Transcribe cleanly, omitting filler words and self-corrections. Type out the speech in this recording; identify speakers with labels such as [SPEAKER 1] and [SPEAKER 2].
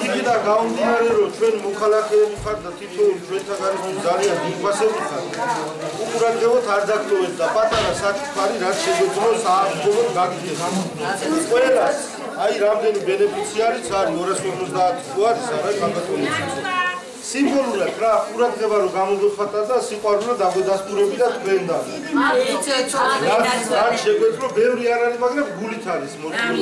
[SPEAKER 1] იქიდან გამომდინარე, რომ ჩვენ მოქალაქეები ხართ და თითოეული ჩვენთან არის ძალიან დიგვასები ხართ. უყურადღებოთ არ დაგტოვეთ და პატარა საჩუქარი რაც შეგვეძლოს საერთოდ გაგიგეს. ყველას აი რამდენი ბენეფიციარიც არის 250 ლარი საღამო გამოგონილი. სიმბოლურად რა ყურადღება რომ გამოგხატა და სიყვარულო დაგვედასტურები და თქვენდა. რაც შეგვეძლო ბევრი არ არის, მაგრამ გულით არის მოწმული.